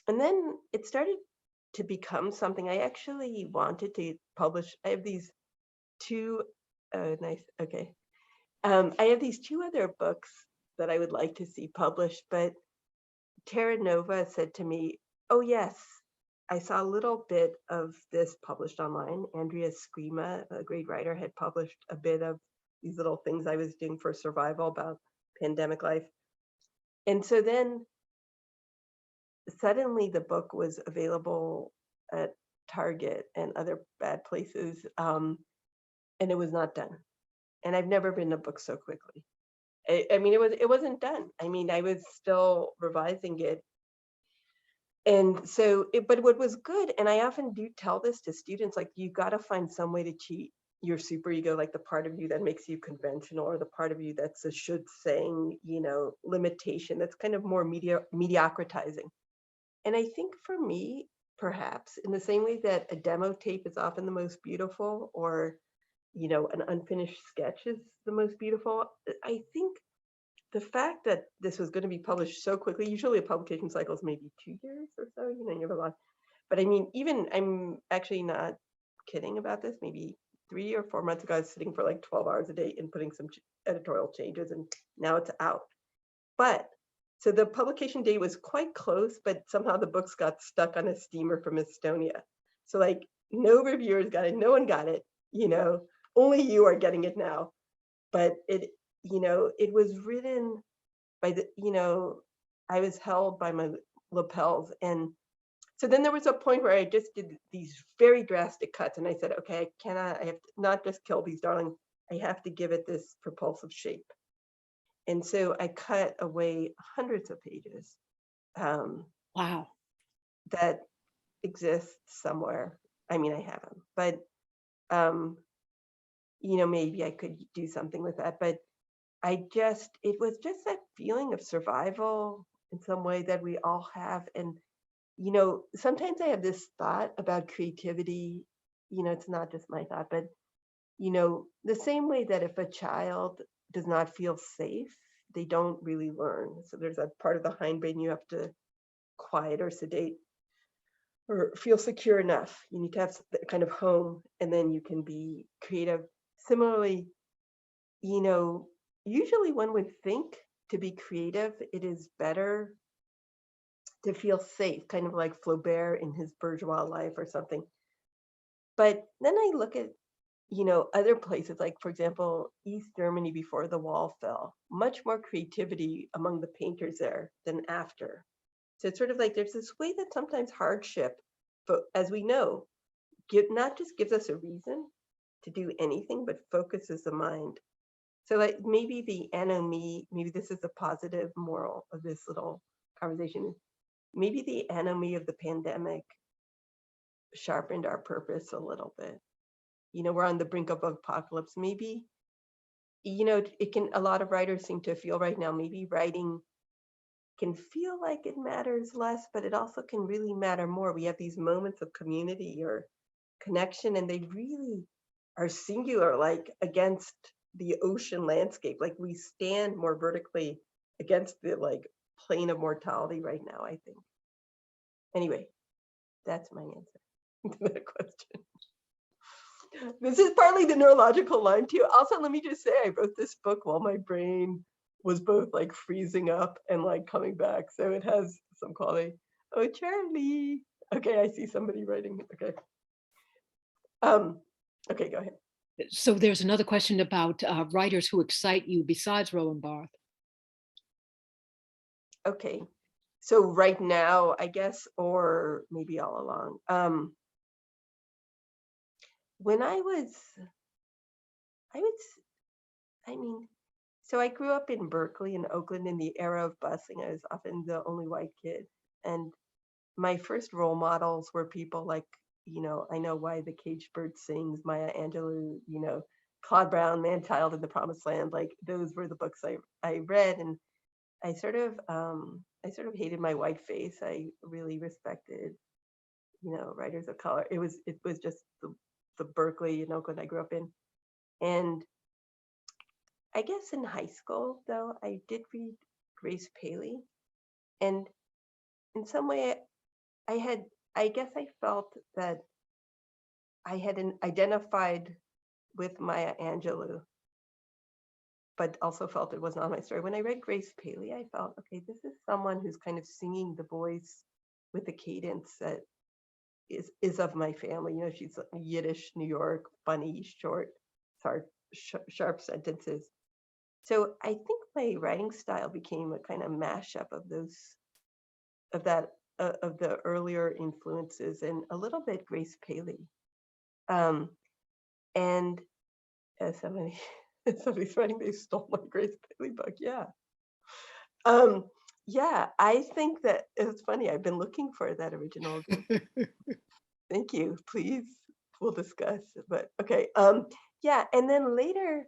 then it started to become something I actually wanted to publish. I have these 2, nice, okay. I have these 2 other books that I would like to see published, but Terra Nova said to me, oh yes, I saw a little bit of this published online. Andrea Scrima, a great writer, had published a bit of these little things I was doing for survival about pandemic life. And so then suddenly the book was available at Target and other bad places, and it was not done. And I've never written a book so quickly. I mean, it wasn't done. I mean, I was still revising it. And so, but what was good, and I often do tell this to students, like, you got to find some way to cheat your superego, like the part of you that makes you conventional, or the part of you that's a should saying, you know, limitation that's kind of more mediocratizing. And I think for me, perhaps in the same way that a demo tape is often the most beautiful, or, you know, an unfinished sketch is the most beautiful, I think the fact that this was going to be published so quickly, usually a publication cycle is maybe 2 years or so, you know, you have a lot. But I mean, even, I'm actually not kidding about this, maybe 3 or 4 months ago, I was sitting for like 12 hours a day and putting some editorial changes, and now it's out. But so the publication date was quite close, but somehow the books got stuck on a steamer from Estonia. So like no reviewers got it, no one got it, only you are getting it now. But it was written by I was held by my lapels. And so then there was a point where I just did these very drastic cuts, and I said, okay, I have to not just kill these darlings, I have to give it this propulsive shape. And so I cut away hundreds of pages Wow. that exist somewhere. I mean, I have them, but maybe I could do something with that. But it was just that feeling of survival in some way that we all have. And, sometimes I have this thought about creativity, it's not just my thought, but, the same way that if a child does not feel safe, they don't really learn. So there's a part of the hindbrain you have to quiet or sedate or feel secure enough. You need to have a kind of home, and then you can be creative. Similarly, usually one would think to be creative, it is better to feel safe, kind of like Flaubert in his bourgeois life or something. But then I look at, other places, like, for example, East Germany before the wall fell, much more creativity among the painters there than after. So it's sort of like there's this way that sometimes hardship, but as we know, not just gives us a reason to do anything, but focuses the mind. So like maybe the anomie, maybe this is the positive moral of this little conversation. Maybe the anomie of the pandemic sharpened our purpose a little bit. We're on the brink of apocalypse. Maybe, a lot of writers seem to feel right now, maybe writing can feel like it matters less, but it also can really matter more. We have these moments of community or connection, and they really are singular, like against the ocean landscape. Like we stand more vertically against the plane of mortality right now, I think. Anyway, that's my answer to that question. This is partly the neurological line too. Also, let me just say, I wrote this book while my brain was both freezing up and coming back. So it has some quality. Oh, Charlie. Okay, I see somebody writing. Okay. Okay, go ahead. So there's another question about writers who excite you besides Roland Barthes. Okay, so right now, I guess, or maybe all along. When I mean, so I grew up in Berkeley and Oakland in the era of busing. I was often the only white kid. And my first role models were people like, I Know Why the Caged Bird Sings, Maya Angelou, Claude Brown, Man-Child in the Promised Land. Those were the books I read. And I sort of hated my white face. I really respected, writers of color. It was just the Berkeley and Oakland I grew up in. And I guess in high school, though, I did read Grace Paley. And in some way, I guess I felt that I had identified with Maya Angelou, but also felt it was not my story. When I read Grace Paley, I felt, okay, this is someone who's kind of singing the voice with a cadence that is of my family. She's Yiddish, New York, funny, short, sharp sentences. So I think my writing style became a kind of mashup of the earlier influences and a little bit Grace Paley. And as somebody's writing, they stole my Grace Paley book. Yeah. Yeah, I think that it's funny. I've been looking for that original. Thank you. Please, we'll discuss. But okay. Yeah, and then later,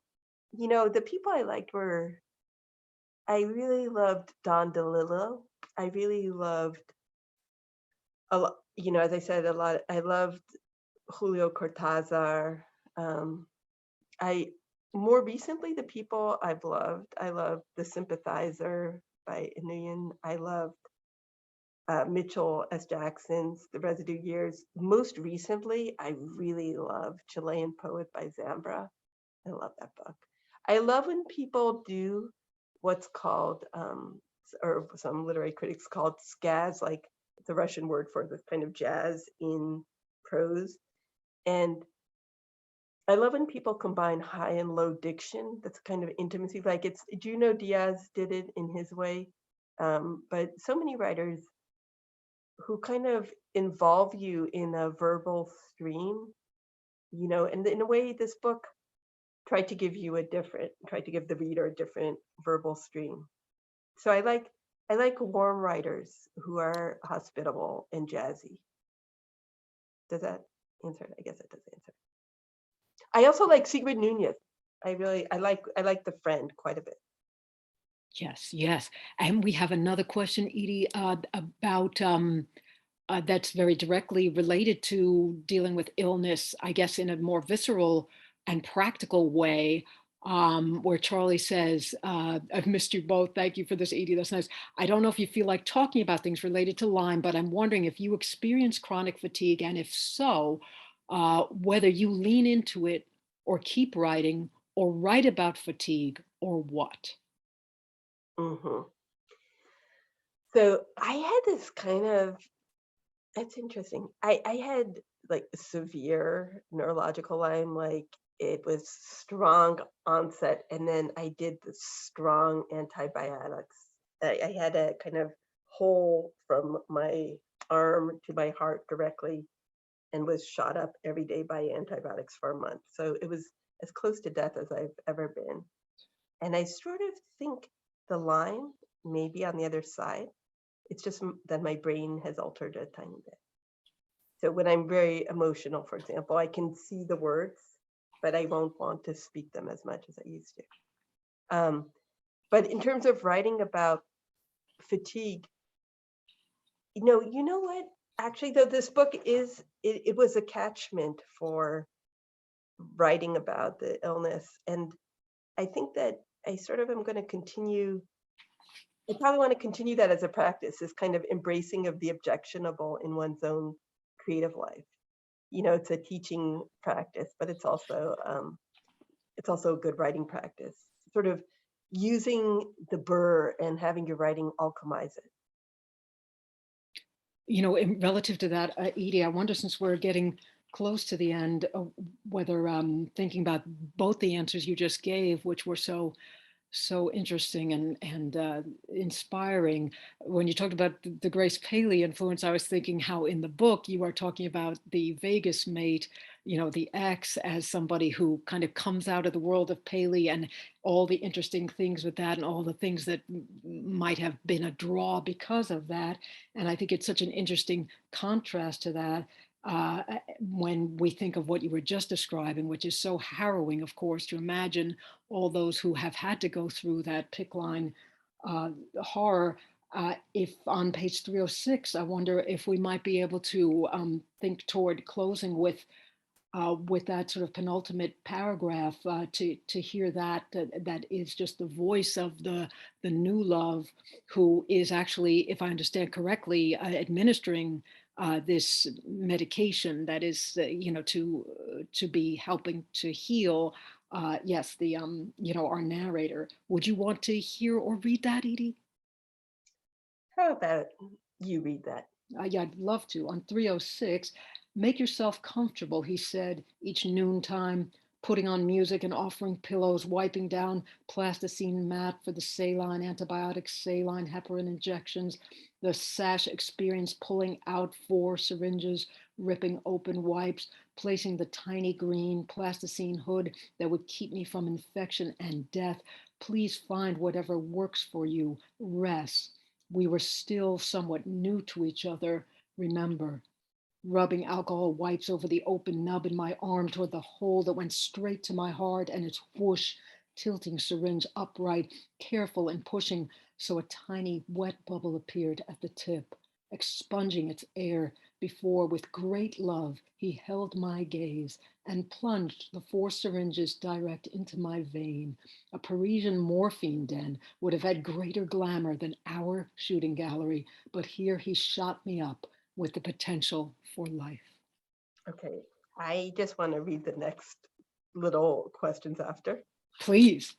the people I liked I really loved Don DeLillo. I really loved a lot, as I said, a lot. I loved Julio Cortázar. More recently, the people I loved The Sympathizer by Inouye. I loved Mitchell S. Jackson's The Residue Years. Most recently, I really love Chilean Poet by Zambra. I love that book. I love when people do what's called, or some literary critics called skaz, like the Russian word for the kind of jazz in prose. And I love when people combine high and low diction. That's kind of intimacy. Like Juno Diaz did it in his way. But so many writers who kind of involve you in a verbal stream, and in a way, this book tried to give the reader a different verbal stream. So I like warm writers who are hospitable and jazzy. Does that answer it? I guess it does answer. I also like Sigrid Nunez. I like The Friend quite a bit. Yes, yes. And we have another question, Edie, about that's very directly related to dealing with illness, I guess, in a more visceral and practical way, where Charlie says, I've missed you both. Thank you for this, Edie. That's nice. I don't know if you feel like talking about things related to Lyme, but I'm wondering if you experience chronic fatigue, and if so, whether you lean into it or keep writing or write about fatigue or what. Hmm. So I had this it's interesting. I had like severe neurological Lyme, like it was strong onset, and then I did the strong antibiotics. I had a kind of hole from my arm to my heart directly, and was shot up every day by antibiotics for a month. So it was as close to death as I've ever been. And I sort of think the Lyme may be on the other side. It's just that my brain has altered a tiny bit. So when I'm very emotional, for example, I can see the words, but I won't want to speak them as much as I used to. But in terms of writing about fatigue, you know what? Actually, though, this book it was a catchment for writing about the illness. And I think that I sort of am going to continue. I probably want to continue that as a practice, this kind of embracing of the objectionable in one's own creative life. It's a teaching practice, but it's also a good writing practice. Sort of using the burr and having your writing alchemize it. Relative to that, Edie, I wonder, since we're getting close to the end, whether thinking about both the answers you just gave, which were so interesting and inspiring. When you talked about the Grace Paley influence, I was thinking how in the book you are talking about the Vegas mate, the ex, as somebody who kind of comes out of the world of Paley and all the interesting things with that and all the things that might have been a draw because of that. And I think it's such an interesting contrast to that. When we think of what you were just describing, which is so harrowing, of course, to imagine all those who have had to go through that PICC line horror. If on page 306, I wonder if we might be able to think toward closing with that sort of penultimate paragraph, to hear that is just the voice of the new love, who is actually, if I understand correctly, administering this medication that is, to be helping to heal. Yes, our narrator. Would you want to hear or read that, Edie? How about you read that? Yeah, I'd love to. On 306, make yourself comfortable, he said, each noontime, putting on music and offering pillows, wiping down plasticine mat for the saline antibiotics, saline heparin injections, the sash experience, pulling out 4 syringes, ripping open wipes, placing the tiny green plasticine hood that would keep me from infection and death. Please find whatever works for you. Rest. We were still somewhat new to each other, remember. Rubbing alcohol wipes over the open nub in my arm toward the hole that went straight to my heart, and its whoosh, tilting syringe upright, careful and pushing so a tiny wet bubble appeared at the tip, expunging its air before, with great love, he held my gaze and plunged the 4 syringes direct into my vein. A Parisian morphine den would have had greater glamour than our shooting gallery, but here he shot me up with the potential for life. Okay, I just want to read the next little questions after. Please.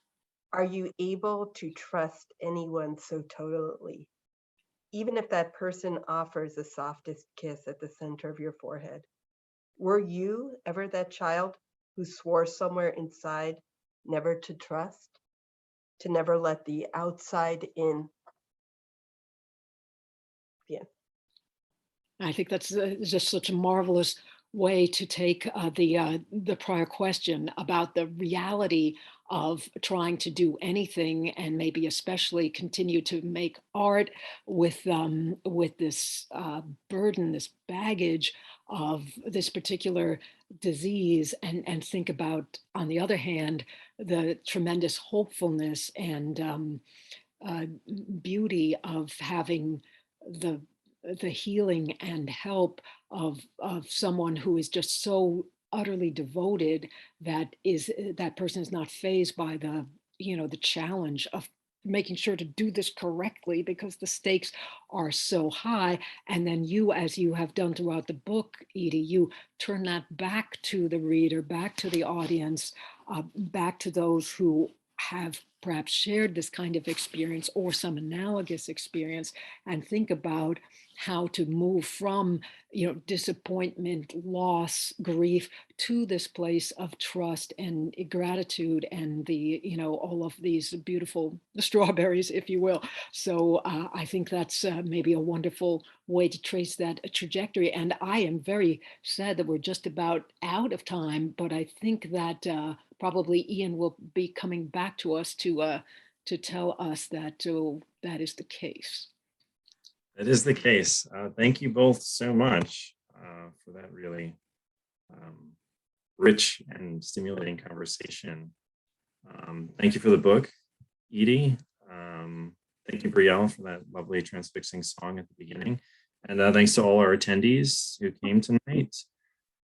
Are you able to trust anyone so totally, even if that person offers the softest kiss at the center of your forehead? Were you ever that child who swore somewhere inside never to trust, to never let the outside in? Yeah. I think that's just such a marvelous way to take the prior question about the reality of trying to do anything, and maybe especially continue to make art with this burden, this baggage of this particular disease, and think about, on the other hand, the tremendous hopefulness and uh, beauty of having the healing and help of someone who is just so utterly devoted that person is not fazed by the challenge of making sure to do this correctly because the stakes are so high. And then you, as you have done throughout the book, Edie, you turn that back to the reader, back to the audience, back to those who have perhaps shared this kind of experience or some analogous experience, and think about how to move from disappointment, loss, grief to this place of trust and gratitude and all of these beautiful strawberries, if you will. So I think that's maybe a wonderful way to trace that trajectory. And I am very sad that we're just about out of time, but I think that probably Ian will be coming back to us to tell us that that is the case. That is the case. Thank you both so much for that really rich and stimulating conversation. Thank you for the book, Edie. Thank you, Brielle, for that lovely transfixing song at the beginning. And thanks to all our attendees who came tonight.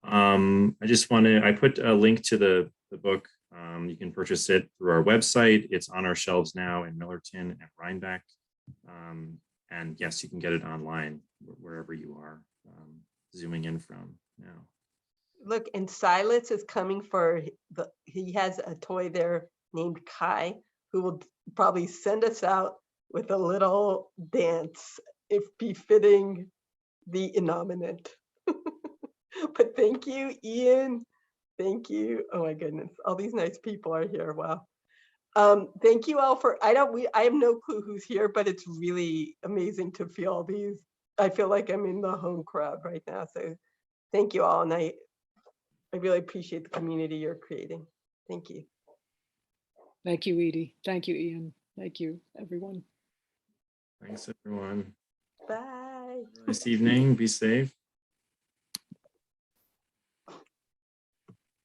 I put a link to the book. You can purchase it through our website. It's on our shelves now in Millerton and Rhinebeck. And yes, you can get it online wherever you are zooming in from now. Look, and Silas is coming for he has a toy there named Kai, who will probably send us out with a little dance, if befitting the innominate. But thank you, Ian. Thank you. Oh my goodness, all these nice people are here. Wow. Thank you all for, I have no clue who's here, but it's really amazing to feel these. I feel like I'm in the home crowd right now. So thank you all. And I really appreciate the community you're creating. Thank you. Thank you, Edie. Thank you, Ian. Thank you, everyone. Thanks, everyone. Bye. Nice evening. Be safe.